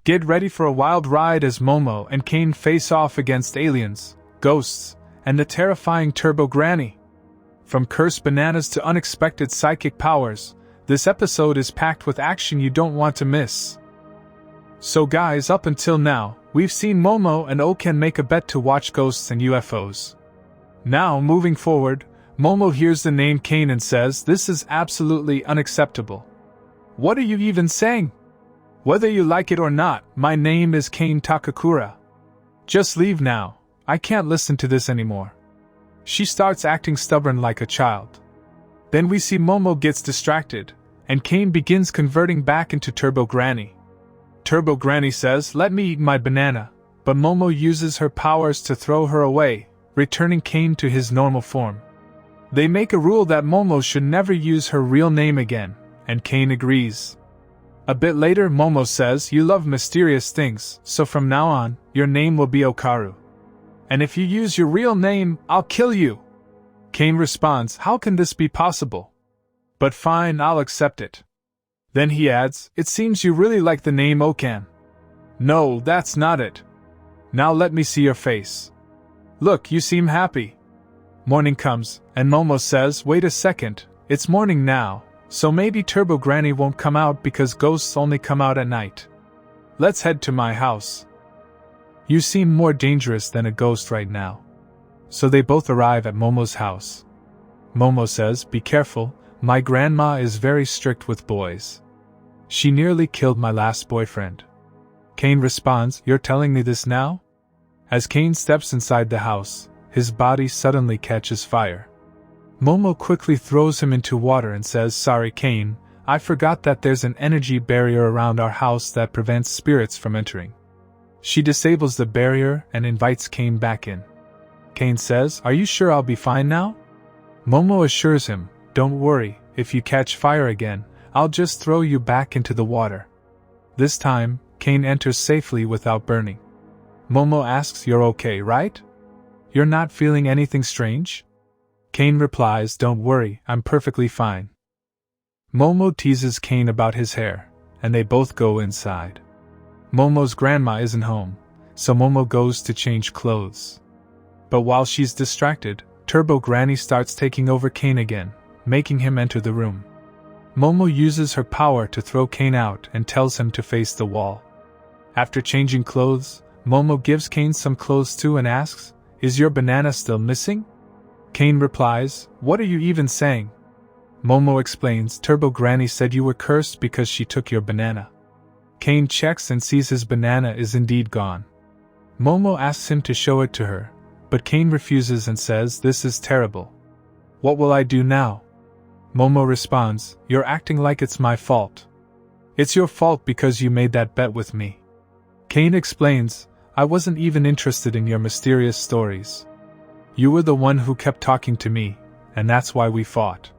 Get ready for a wild ride as Momo and Kane face off against aliens, ghosts, and the terrifying Turbo Granny. From cursed bananas to unexpected psychic powers, this episode is packed with action you don't want to miss. So guys, up until now, we've seen Momo and Oken make a bet to watch ghosts and UFOs. Now, moving forward, Momo hears the name Kane and says, "This is absolutely unacceptable. What are you even saying? Whether you like it or not, my name is Kane Takakura. Just leave now, I can't listen to this anymore." She starts acting stubborn like a child. Then we see Momo gets distracted, and Kane begins converting back into Turbo Granny. Turbo Granny says, "Let me eat my banana," but Momo uses her powers to throw her away, returning Kane to his normal form. They make a rule that Momo should never use her real name again, and Kane agrees. A bit later, Momo says, "You love mysterious things, so from now on, your name will be Okaru. And if you use your real name, I'll kill you." Kane responds, "How can this be possible? But fine, I'll accept it." Then he adds, "It seems you really like the name Okan." "No, that's not it. Now let me see your face. Look, you seem happy." Morning comes, and Momo says, "Wait a second, it's morning now, so maybe Turbo Granny won't come out because ghosts only come out at night. Let's head to my house. You seem more dangerous than a ghost right now." So they both arrive at Momo's house. Momo says, "Be careful, my grandma is very strict with boys. She nearly killed my last boyfriend." Kane responds, "You're telling me this now?" As Kane steps inside the house, his body suddenly catches fire. Momo quickly throws him into water and says, "Sorry, Kane, I forgot that there's an energy barrier around our house that prevents spirits from entering." She disables the barrier and invites Kane back in. Kane says, "Are you sure I'll be fine now?" Momo assures him, "Don't worry, if you catch fire again, I'll just throw you back into the water." This time, Kane enters safely without burning. Momo asks, "You're okay, right? You're not feeling anything strange?" Kane replies, "Don't worry, I'm perfectly fine." Momo teases Kane about his hair, and they both go inside. Momo's grandma isn't home, so Momo goes to change clothes. But while she's distracted, Turbo Granny starts taking over Kane again, making him enter the room. Momo uses her power to throw Kane out and tells him to face the wall. After changing clothes, Momo gives Kane some clothes too and asks, "Is your banana still missing?" Kane replies, "What are you even saying?" Momo explains, "Turbo Granny said you were cursed because she took your banana." Kane checks and sees his banana is indeed gone. Momo asks him to show it to her, but Kane refuses and says, "This is terrible. What will I do now?" Momo responds, "You're acting like it's my fault. It's your fault because you made that bet with me." Kane explains, "I wasn't even interested in your mysterious stories. You were the one who kept talking to me, and that's why we fought.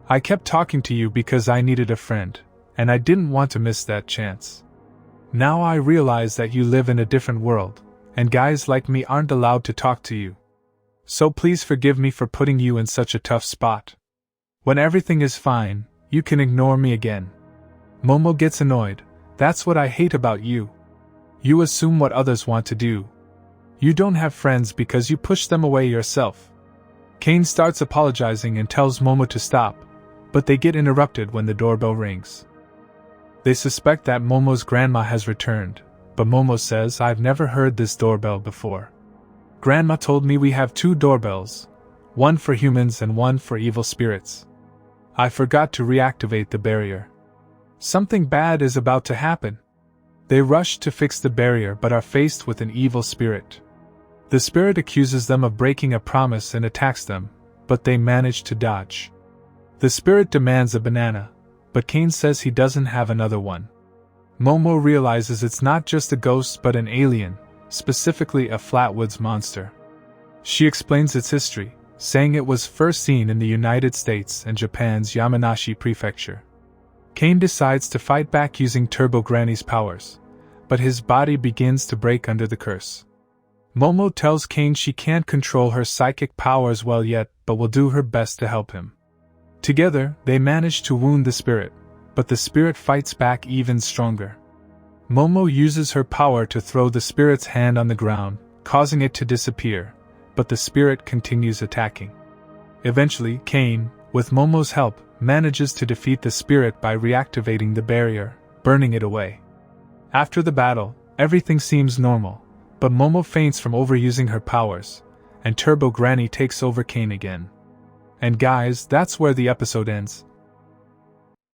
I kept talking to you because I needed a friend, and I didn't want to miss that chance. Now I realize that you live in a different world, and guys like me aren't allowed to talk to you. So please forgive me for putting you in such a tough spot. When everything is fine, you can ignore me again." Momo gets annoyed. "That's what I hate about you. You assume what others want to do. You don't have friends because you push them away yourself." Kane starts apologizing and tells Momo to stop, but they get interrupted when the doorbell rings. They suspect that Momo's grandma has returned, but Momo says, "I've never heard this doorbell before. Grandma told me we have 2 doorbells, one for humans and one for evil spirits. I forgot to reactivate the barrier. Something bad is about to happen." They rush to fix the barrier but are faced with an evil spirit. The spirit accuses them of breaking a promise and attacks them, but they manage to dodge. The spirit demands a banana, but Kane says he doesn't have another one. Momo realizes it's not just a ghost but an alien, specifically a Flatwoods monster. She explains its history, saying it was first seen in the United States and Japan's Yamanashi prefecture. Kane decides to fight back using Turbo Granny's powers, but his body begins to break under the curse. Momo tells Kane she can't control her psychic powers well yet, but will do her best to help him. Together, they manage to wound the spirit, but the spirit fights back even stronger. Momo uses her power to throw the spirit's hand on the ground, causing it to disappear, but the spirit continues attacking. Eventually, Kane, with Momo's help, manages to defeat the spirit by reactivating the barrier, burning it away. After the battle, everything seems normal, but Momo faints from overusing her powers, and Turbo Granny takes over Kane again. And guys, that's where the episode ends.